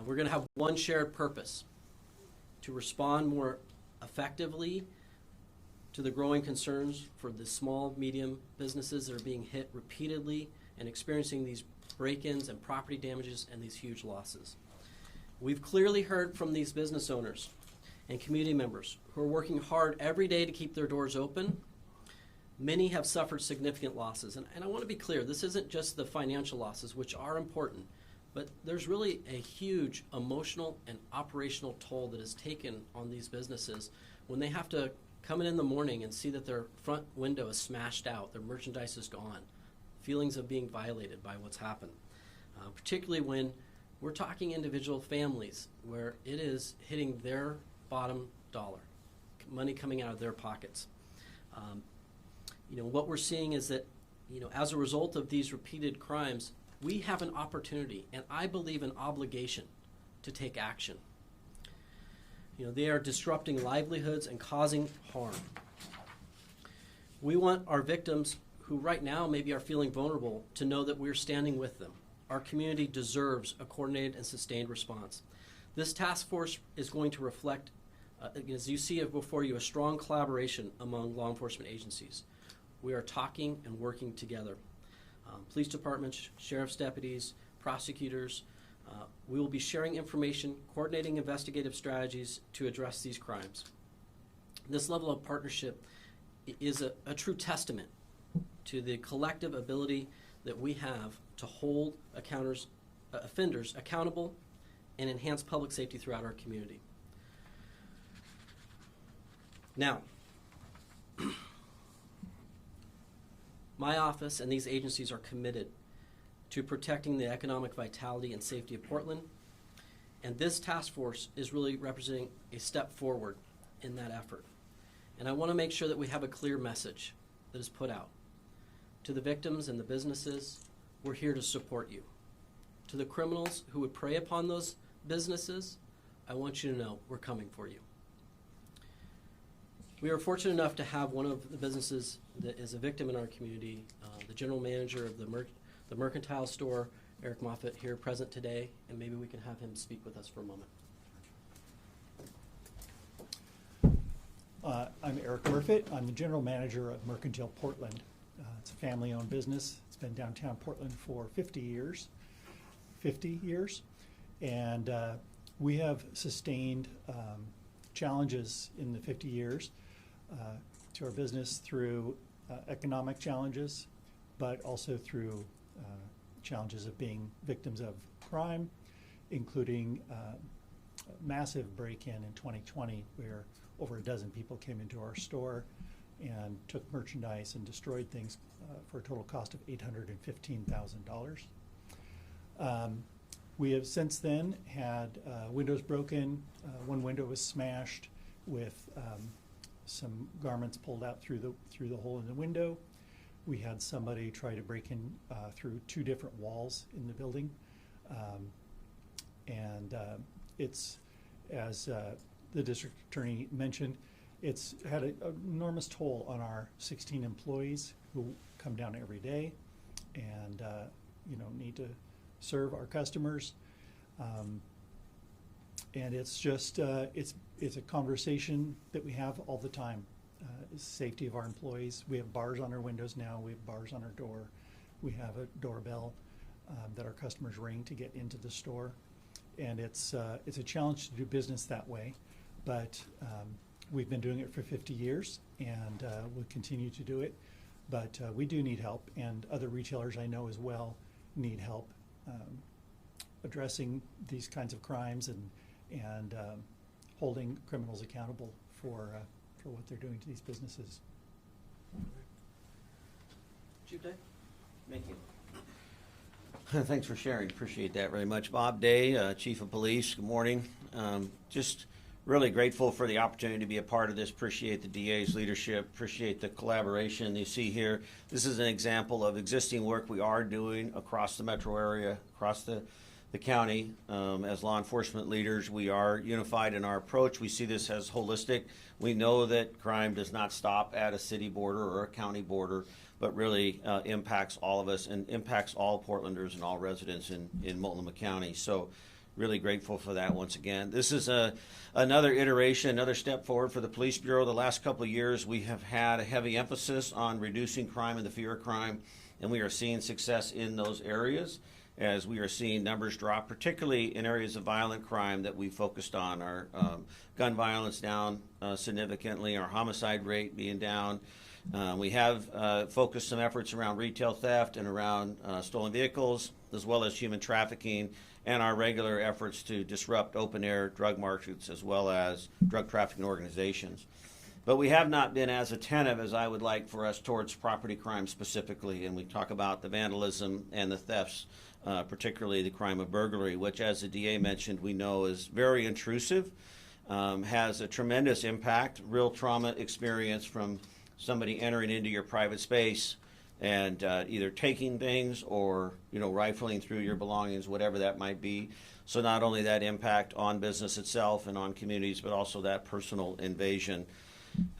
We're going to have one shared purpose: to respond more effectively to the growing concerns for the small, medium businesses that are being hit repeatedly and experiencing these break-ins and property damages and these huge losses. We've clearly heard from these business owners and community members who are working hard every day to keep their doors open. Many have suffered significant losses. And I want to be clear, this isn't just the financial losses, which are important, but there's really a huge emotional and operational toll that is taken on these businesses when they have to come in the morning and see that their front window is smashed out, their merchandise is gone, feelings of being violated by what's happened. Particularly when we're talking individual families where it is hitting their bottom dollar, money coming out of their pockets. What we're seeing is that, as a result of these repeated crimes, we have an opportunity, and I believe an obligation, to take action. They are disrupting livelihoods and causing harm. We want our victims who right now maybe are feeling vulnerable to know that we're standing with them. Our community deserves a coordinated and sustained response. This task force is going to reflect, as you see it before you, a strong collaboration among law enforcement agencies. We are talking and working together. Police departments, sheriff's deputies, prosecutors. We will be sharing information, coordinating investigative strategies to address these crimes. This level of partnership is a true testament to the collective ability that we have to hold offenders accountable and enhance public safety throughout our community. Now, my office and these agencies are committed to protecting the economic vitality and safety of Portland, and this task force is really representing a step forward in that effort. And I want to make sure that we have a clear message that is put out. To the victims and the businesses, we're here to support you. To the criminals who would prey upon those businesses, I want you to know we're coming for you. We are fortunate enough to have one of the businesses that is a victim in our community, the general manager of the Mercantile store, Eric Moffitt, here present today, and maybe we can have him speak with us for a moment. I'm Eric Moffitt. I'm the general manager of Mercantile Portland. It's a family-owned business. It's been downtown Portland for 50 years. And we have sustained challenges in the 50 years to our business through economic challenges, but also through challenges of being victims of crime, including a massive break-in in 2020 where over a dozen people came into our store and took merchandise and destroyed things for a total cost of $815,000. We have since then had windows broken. One window was smashed with some garments pulled out through the hole in the window. We had somebody try to break in through 2 different walls in the building. It's, as the district attorney mentioned, it's had an enormous toll on our 16 employees who come down every day and need to serve our customers. And it's just, it's a conversation that we have all the time. Safety of our employees. We have bars on our windows now. We have bars on our door. We have a doorbell that our customers ring to get into the store. And it's a challenge to do business that way, but we've been doing it for 50 years and we'll continue to do it. But we do need help, and other retailers I know as well need help addressing these kinds of crimes and holding criminals accountable for what they're doing to these businesses. Chief Day? Thank you. Thanks for sharing. Appreciate that very much. Bob Day, Chief of Police. Good morning. Just really grateful for the opportunity to be a part of this. Appreciate the DA's leadership. Appreciate the collaboration you see here. This is an example of existing work we are doing across the metro area, across the county. As law enforcement leaders, we are unified in our approach. We see this as holistic. We know that crime does not stop at a city border or a county border, but really impacts all of us and impacts all Portlanders and all residents in Multnomah County. So really grateful for that once again. This is another iteration, another step forward for the Police Bureau. The last couple of years, we have had a heavy emphasis on reducing crime and the fear of crime, and we are seeing success in those areas as we are seeing numbers drop, particularly in areas of violent crime that we focused on. Our gun violence down significantly, our homicide rate being down. We have focused some efforts around retail theft and around stolen vehicles, as well as human trafficking, and our regular efforts to disrupt open-air drug markets as well as drug trafficking organizations. But we have not been as attentive as I would like for us towards property crime specifically, and we talk about the vandalism and the thefts, particularly the crime of burglary, which, as the DA mentioned, we know is very intrusive, has a tremendous impact, real trauma experience from somebody entering into your private space and either taking things or rifling through your belongings, whatever that might be. So not only that impact on business itself and on communities, but also that personal invasion.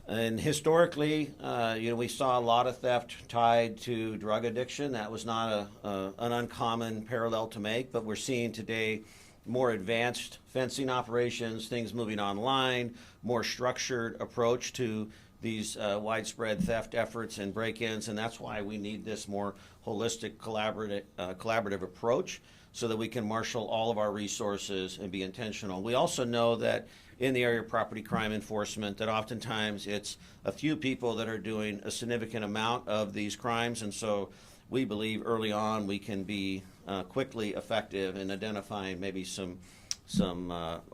And historically, we saw a lot of theft tied to drug addiction. That was not an uncommon parallel to make, but we're seeing today more advanced fencing operations, things moving online, more structured approach to these widespread theft efforts and break-ins, and that's why we need this more holistic, collaborative approach so that we can marshal all of our resources and be intentional. We also know that in the area of property crime enforcement, that oftentimes it's a few people that are doing a significant amount of these crimes, and so we believe early on we can be quickly effective in identifying maybe some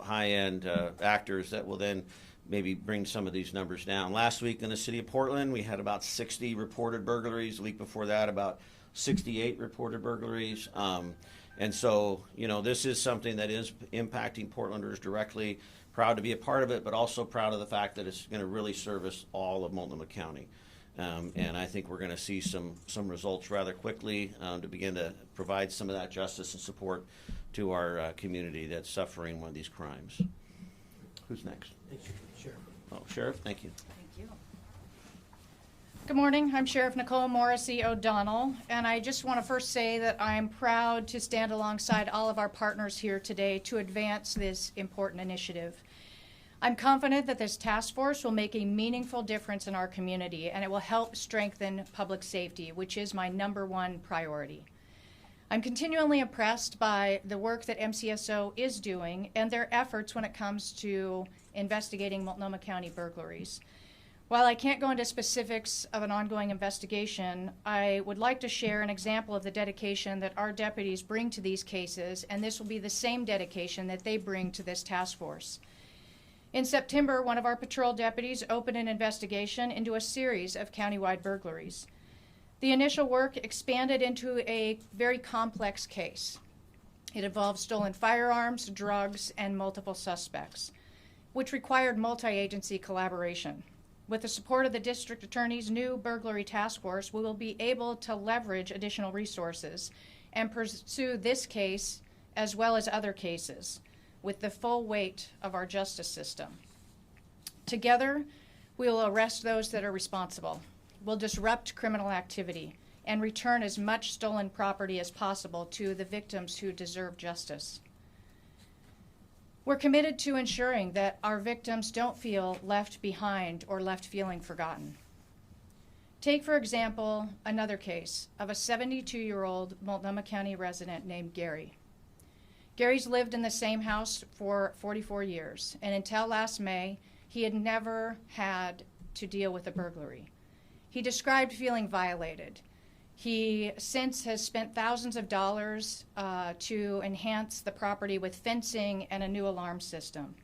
high-end actors that will then maybe bring some of these numbers down. Last week in the city of Portland, we had about 60 reported burglaries. The week before that, about 68 reported burglaries. And so, this is something that is impacting Portlanders directly. Proud to be a part of it, but also proud of the fact that it's going to really service all of Multnomah County. And I think we're going to see some results rather quickly to begin to provide some of that justice and support to our community that's suffering one of these crimes. Who's next? Thank you, Sheriff. Oh, Sheriff, thank you. Thank you. Good morning. I'm Sheriff Nicole Morrissey O'Donnell, and I just want to first say that I'm proud to stand alongside all of our partners here today to advance this important initiative. I'm confident that this task force will make a meaningful difference in our community, and it will help strengthen public safety, which is my #1 priority. I'm continually impressed by the work that MCSO is doing and their efforts when it comes to investigating Multnomah County burglaries. While I can't go into specifics of an ongoing investigation, I would like to share an example of the dedication that our deputies bring to these cases, and this will be the same dedication that they bring to this task force. In September, one of our patrol deputies opened an investigation into a series of countywide burglaries. The initial work expanded into a very complex case. It involved stolen firearms, drugs, and multiple suspects, which required multi-agency collaboration. With the support of the district attorney's new burglary task force, we will be able to leverage additional resources and pursue this case as well as other cases with the full weight of our justice system. Together, we will arrest those that are responsible. We'll disrupt criminal activity and return as much stolen property as possible to the victims who deserve justice. We're committed to ensuring that our victims don't feel left behind or left feeling forgotten. Take, for example, another case of a 72-year-old Multnomah County resident named Gary. Gary's lived in the same house for 44 years, and until last May, he had never had to deal with a burglary. He described feeling violated. He since has spent thousands of dollars to enhance the property with fencing and a new alarm system.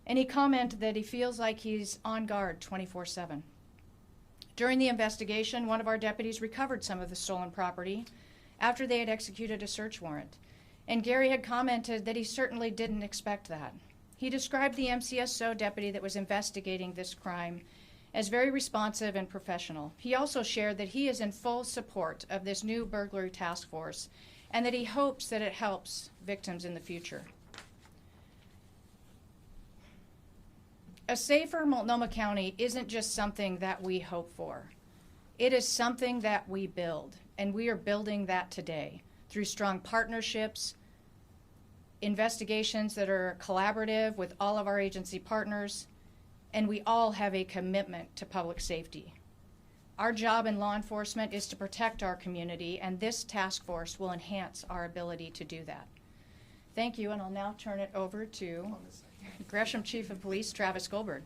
And he commented that he feels like he's on guard 24/7. During the investigation, one of our deputies recovered some of the stolen property after they had executed a search warrant. And Gary had commented that he certainly didn't expect that. He described the MCSO deputy that was investigating this crime as very responsive and professional. He also shared that he is in full support of this new burglary task force and that he hopes that it helps victims in the future. A safer Multnomah County isn't just something that we hope for. It is something that we build, and we are building that today through strong partnerships, investigations that are collaborative with all of our agency partners, and we all have a commitment to public safety. Our job in law enforcement is to protect our community, and this task force will enhance our ability to do that. Thank you, and I'll now turn it over to Gresham Chief of Police, Travis Goldberg.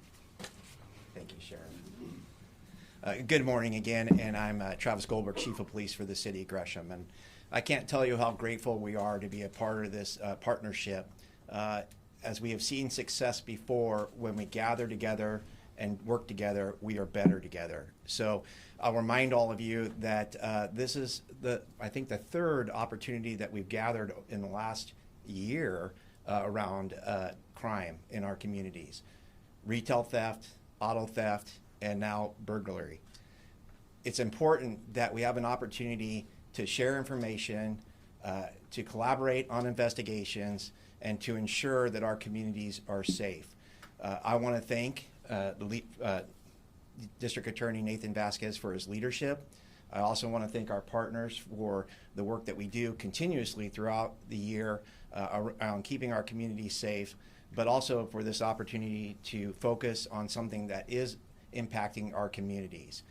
Thank you, Sheriff. Good morning again, and I'm Travis Goldberg, Chief of Police for the City of Gresham. And I can't tell you how grateful we are to be a part of this partnership. As we have seen success before, when we gather together and work together, we are better together. So I'll remind all of you that this is I think the third opportunity that we've gathered in the last year around crime in our communities. Retail theft, auto theft, and now burglary. It's important that we have an opportunity to share information, to collaborate on investigations, and to ensure that our communities are safe. I want to thank District Attorney Nathan Vasquez for his leadership. I also want to thank our partners for the work that we do continuously throughout the year around keeping our communities safe, but also for this opportunity to focus on something that is impacting our communities.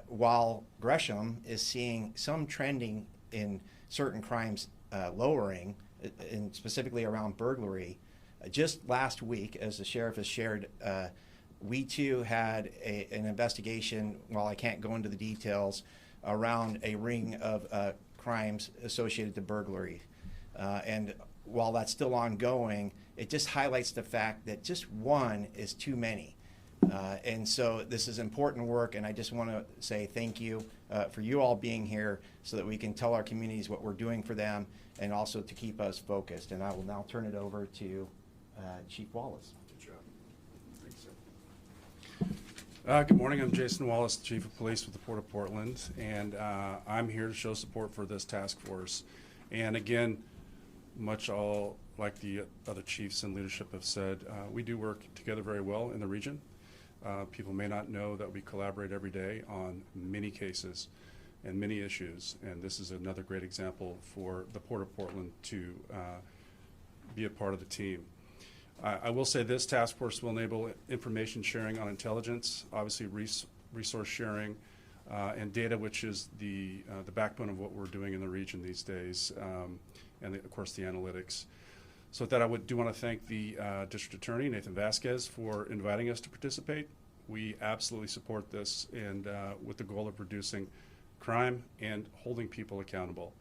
While Gresham is seeing some trending in certain crimes lowering, and specifically around burglary, just last week, as the sheriff has shared, we too had an investigation, while I can't go into the details, around a ring of crimes associated to burglary. And while that's still ongoing, it just highlights the fact that just one is too many. And so this is important work, and I just want to say thank you for you all being here so that we can tell our communities what we're doing for them and also to keep us focused. And I will now turn it over to Chief Wallace. Good job. Thanks, sir. Good morning. I'm Jason Wallace, Chief of Police with the Port of Portland, and I'm here to show support for this task force. And again, much all like the other chiefs and leadership have said, we do work together very well in the region. People may not know that we collaborate every day on many cases and many issues, and this is another great example for the Port of Portland to be a part of the team. I will say this task force will enable information sharing on intelligence, obviously resource sharing, and data, which is the backbone of what we're doing in the region these days, and of course the analytics. So with that, I do want to thank the District Attorney, Nathan Vasquez, for inviting us to participate. We absolutely support this, and with the goal of reducing crime and holding people accountable.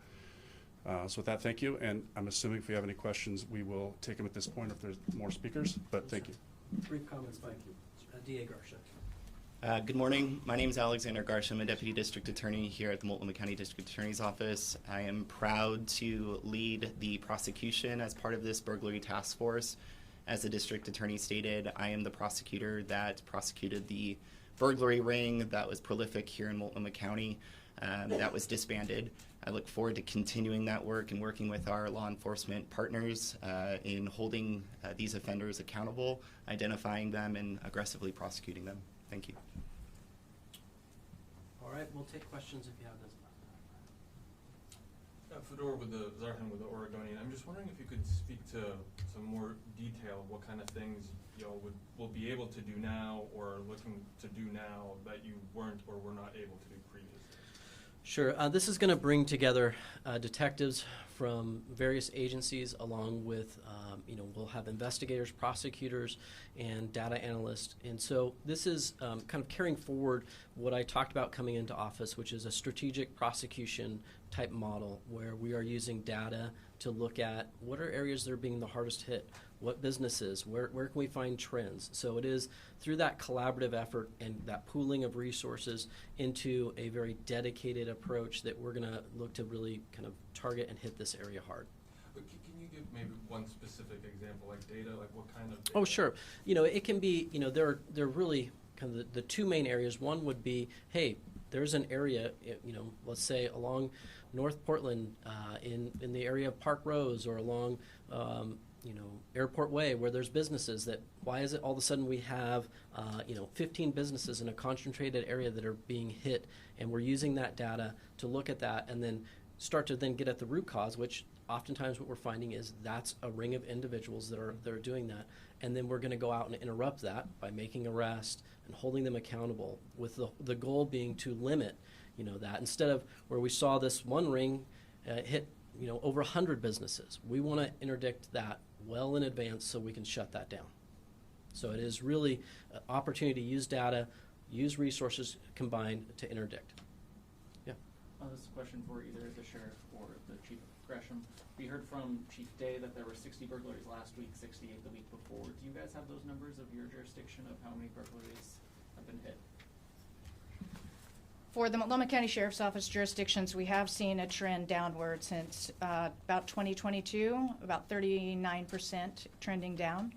So with that, thank you, and I'm assuming if we have any questions, we will take them at this point if there's more speakers, but thank you. Brief comments by DA Garcia. Good morning. My name is Alexander Garcia. I'm a Deputy District Attorney here at the Multnomah County District Attorney's Office. I am proud to lead the prosecution as part of this burglary task force. As the District Attorney stated, I am the prosecutor that prosecuted the burglary ring that was prolific here in Multnomah County that was disbanded. I look forward to continuing that work and working with our law enforcement partners in holding these offenders accountable, identifying them, and aggressively prosecuting them. Thank you. All right, we'll take questions if you have those. Fedor with the Zarhan with the Oregonian. I'm just wondering if you could speak to some more detail, what kind of things y'all will be able to do now or are looking to do now that you weren't or were not able to do previously. Sure. This is going to bring together detectives from various agencies, along with, we'll have investigators, prosecutors, and data analysts. And so this is kind of carrying forward what I talked about coming into office, which is a strategic prosecution type model where we are using data to look at what are areas that are being the hardest hit, what businesses, where can we find trends. So it is through that collaborative effort and that pooling of resources into a very dedicated approach that we're going to look to really kind of target and hit this area hard. But can you give maybe one specific example, like data, like what kind of data? Oh, sure. It can be, there are really kind of the two main areas. One would be, hey, there's an area, let's say along North Portland in the area of Park Rose or along, Airport Way where there's businesses that, why is it all of a sudden we have, 15 businesses in a concentrated area that are being hit, and we're using that data to look at that and then start to then get at the root cause, which oftentimes what we're finding is that's a ring of individuals that are doing that, and then we're going to go out and interrupt that by making arrests and holding them accountable, with the goal being to limit, that instead of where we saw this one ring hit, over 100 businesses. We want to interdict that well in advance so we can shut that down. So it is really an opportunity to use data, use resources combined to interdict. Yeah. This is a question for either the sheriff or the Chief of Gresham. We heard from Chief Day that there were 60 burglaries last week, 68 the week before. Do you guys have those numbers of your jurisdiction of how many burglaries have been hit? For the Multnomah County Sheriff's Office jurisdictions, we have seen a trend downward since about 2022, about 39% trending down.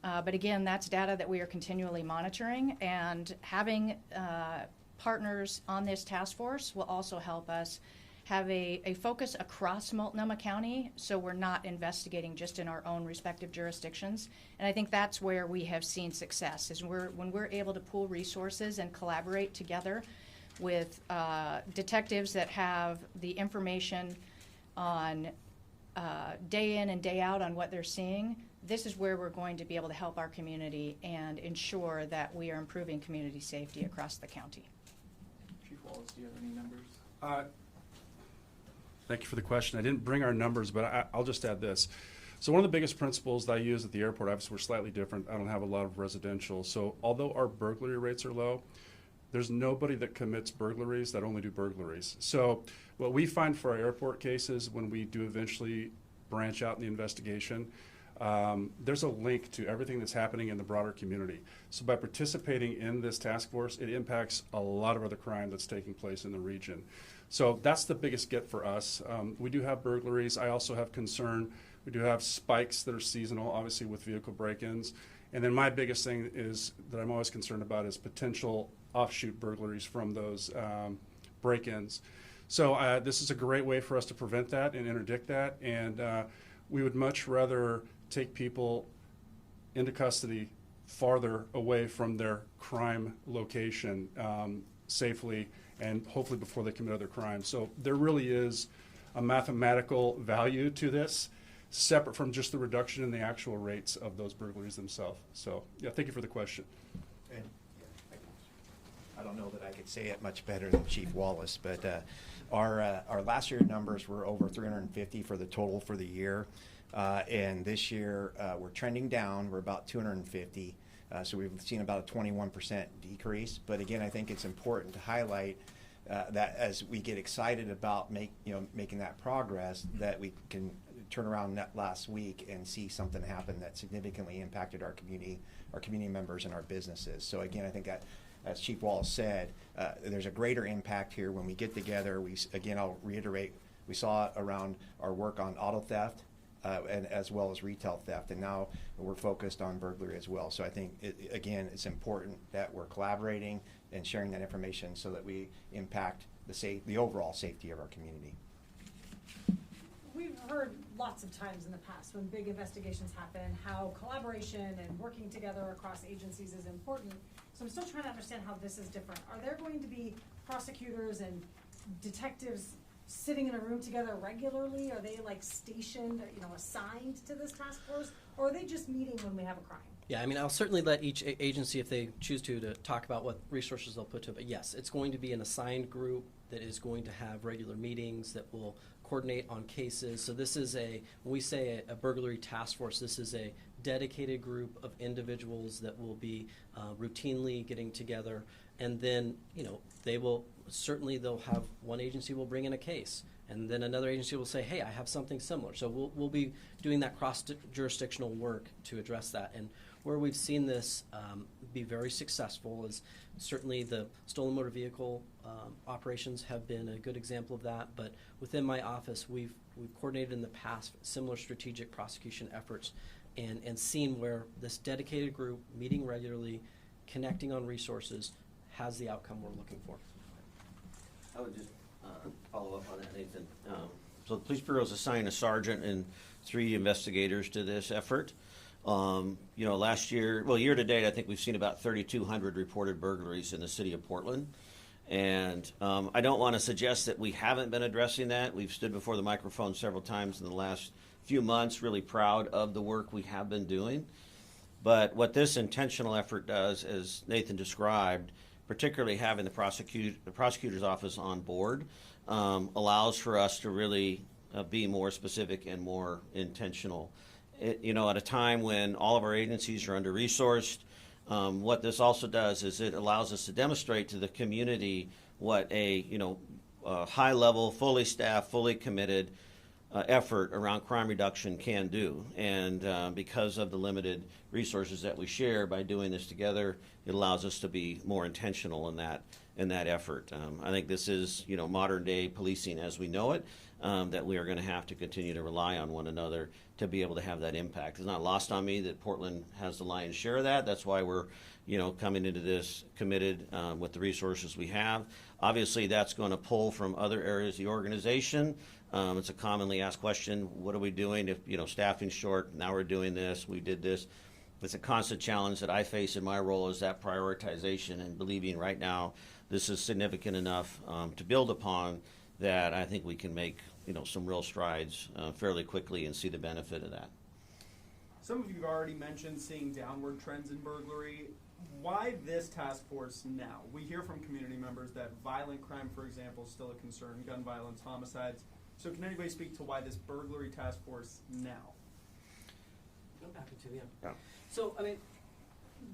But again, that's data that we are continually monitoring, and having partners on this task force will also help us have a focus across Multnomah County, so we're not investigating just in our own respective jurisdictions. And I think that's where we have seen success, is when we're able to pool resources and collaborate together with detectives that have the information on day in and day out on what they're seeing. This is where we're going to be able to help our community and ensure that we are improving community safety across the county. Chief Wallace, do you have any numbers? Thank you for the question. I didn't bring our numbers, but I'll just add this. So one of the biggest principles that I use at the airport, obviously we're slightly different. I don't have a lot of residential. So although our burglary rates are low, there's nobody that commits burglaries that only do burglaries. So what we find for our airport cases, when we do eventually branch out in the investigation, there's a link to everything that's happening in the broader community. So by participating in this task force, it impacts a lot of other crime that's taking place in the region. So that's the biggest get for us. We do have burglaries. I also have concern. We do have spikes that are seasonal, obviously with vehicle break-ins. And then my biggest thing is that I'm always concerned about is potential offshoot burglaries from those break-ins. So this is a great way for us to prevent that and interdict that. And we would much rather take people into custody farther away from their crime location safely, and hopefully before they commit other crimes. So there really is a mathematical value to this, separate from just the reduction in the actual rates of those burglaries themselves. So yeah, thank you for the question. And I don't know that I could say it much better than Chief Wallace, but our last year numbers were over 350 for the total for the year. And this year we're trending down. We're about 250. So we've seen about a 21% decrease. But again, I think it's important to highlight that as we get excited about making that progress, that we can turn around that last week and see something happen that significantly impacted our community members and our businesses. So again, I think that, as Chief Wallace said, there's a greater impact here when we get together. I'll reiterate, we saw it around our work on auto theft, and as well as retail theft, and now we're focused on burglary as well. So I think, it's important that we're collaborating and sharing that information so that we impact the overall safety of our community. We've heard lots of times in the past when big investigations happen how collaboration and working together across agencies is important. So I'm still trying to understand how this is different. Are there going to be prosecutors and detectives sitting in a room together regularly? Are they stationed, assigned to this task force? Or are they just meeting when we have a crime? Yeah, I mean, I'll certainly let each agency, if they choose to talk about what resources they'll put to it. But yes, it's going to be an assigned group that is going to have regular meetings that will coordinate on cases. So this is when we say a burglary task force, this is a dedicated group of individuals that will be routinely getting together. And then, they'll have one agency will bring in a case, and then another agency will say, hey, I have something similar. So we'll be doing that cross-jurisdictional work to address that. And where we've seen this be very successful is certainly the stolen motor vehicle operations have been a good example of that. But within my office, we've coordinated in the past similar strategic prosecution efforts and seen where this dedicated group meeting regularly, connecting on resources, has the outcome we're looking for. I would just follow up on that, Nathan. So the police bureau has assigned a sergeant and 3 investigators to this effort. Last year, year to date, I think we've seen about 3,200 reported burglaries in the city of Portland. And I don't want to suggest that we haven't been addressing that. We've stood before the microphone several times in the last few months, really proud of the work we have been doing. But what this intentional effort does, as Nathan described, particularly having the prosecutor's office on board, allows for us to really be more specific and more intentional. At a time when all of our agencies are under-resourced, what this also does is it allows us to demonstrate to the community what a high-level, fully staffed, fully committed effort around crime reduction can do. And because of the limited resources that we share, by doing this together, it allows us to be more intentional in that effort. I think this is modern day policing as we know it, that we are going to have to continue to rely on one another to be able to have that impact. It's not lost on me that Portland has the lion's share of that. That's why we're coming into this committed with the resources we have. Obviously, that's going to pull from other areas of the organization. It's a commonly asked question, what are we doing if staffing's short? Now we're doing this, we did this. It's a constant challenge that I face in my role, is that prioritization and believing right now this is significant enough to build upon, that I think we can make some real strides fairly quickly and see the benefit of that. Some of you have already mentioned seeing downward trends in burglary. Why this task force now? We hear from community members that violent crime, for example, is still a concern, gun violence, homicides. So can anybody speak to why this burglary task force now? I'm happy to, yeah. So, I mean,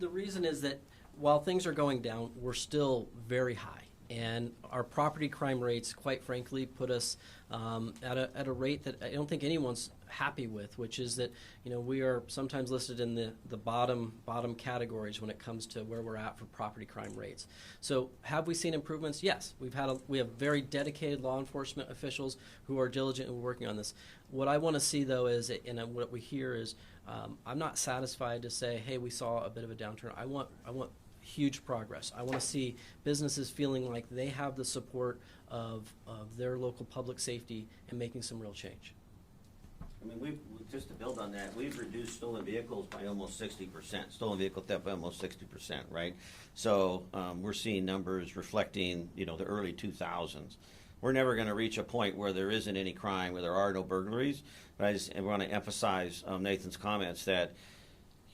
the reason is that while things are going down, we're still very high. And our property crime rates, quite frankly, put us at a rate that I don't think anyone's happy with, which is that we are sometimes listed in the bottom categories when it comes to where we're at for property crime rates. So have we seen improvements? Yes, we have very dedicated law enforcement officials who are diligent and working on this. What I want to see though is, and what we hear is, I'm not satisfied to say, hey, we saw a bit of a downturn. I want huge progress. I want to see businesses feeling like they have the support of their local public safety and making some real change. I mean, just to build on that, we've reduced stolen vehicles by almost 60%, stolen vehicle theft by almost 60%, right? So we're seeing numbers reflecting, the early 2000s. We're never going to reach a point where there isn't any crime, where there are no burglaries. But I want to emphasize Nathan's comments that,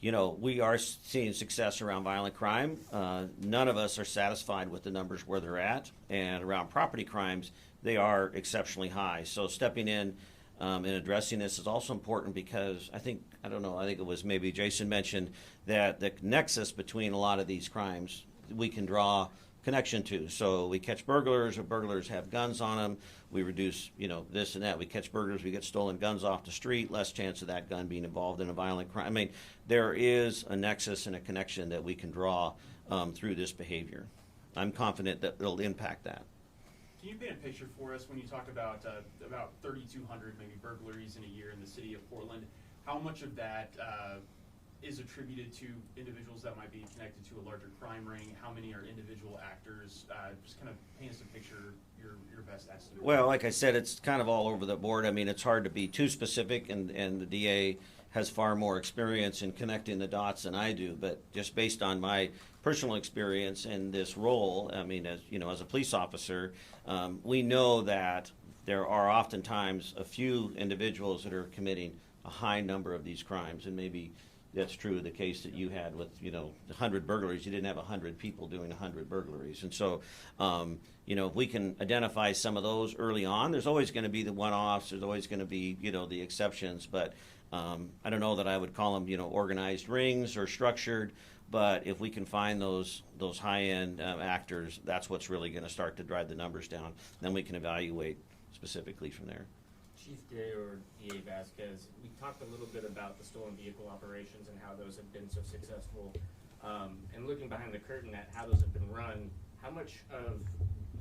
we are seeing success around violent crime. None of us are satisfied with the numbers where they're at. And around property crimes, they are exceptionally high. So stepping in and addressing this is also important, because I think it was maybe Jason mentioned that the nexus between a lot of these crimes we can draw connection to. So we catch burglars, or burglars have guns on them. We reduce, this and that. We catch burglars, we get stolen guns off the street, less chance of that gun being involved in a violent crime. I mean, there is a nexus and a connection that we can draw through this behavior. I'm confident that it'll impact that. Can you paint a picture for us when you talk about 3,200 maybe burglaries in a year in the city of Portland? How much of that is attributed to individuals that might be connected to a larger crime ring? How many are individual actors? Just kind of paint us a picture, your best estimate. Well, like I said, it's kind of all over the board. I mean, it's hard to be too specific, and the DA has far more experience in connecting the dots than I do. But just based on my personal experience in this role, I mean, as a police officer, we know that there are oftentimes a few individuals that are committing a high number of these crimes, and maybe that's true of the case that you had with, 100 burglaries. You didn't have 100 people doing 100 burglaries. And so, if we can identify some of those early on, there's always going to be the one-offs. There's always going to be, the exceptions. But I don't know that I would call them, organized rings or structured. But if we can find those high-end actors, that's what's really going to start to drive the numbers down. Then we can evaluate specifically from there. Chief Day or DA Vasquez, we talked a little bit about the stolen vehicle operations and how those have been so successful. And looking behind the curtain at how those have been run, how much of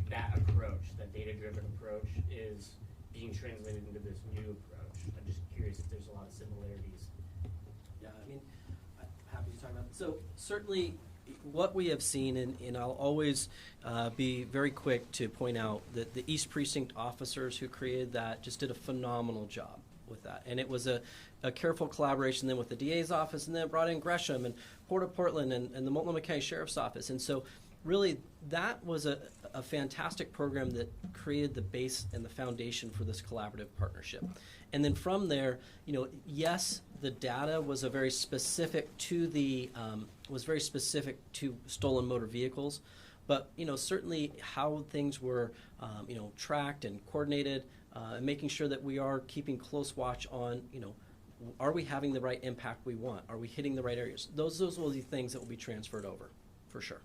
that approach, that data-driven approach, is being translated into this new approach? I'm just curious if there's a lot of similarities. Yeah, I mean, I'm happy to talk about it. So certainly what we have seen, and I'll always be very quick to point out that the East Precinct officers who created that just did a phenomenal job with that. And it was a careful collaboration then with the DA's office, and then it brought in Gresham and Port of Portland and the Multnomah County Sheriff's Office. And so really, that was a fantastic program that created the base and the foundation for this collaborative partnership. And then from there, yes, the data was very specific to stolen motor vehicles, but certainly how things were tracked and coordinated, and making sure that we are keeping close watch on are we having the right impact we want? Are we hitting the right areas? Those will be things that will be transferred over, for sure.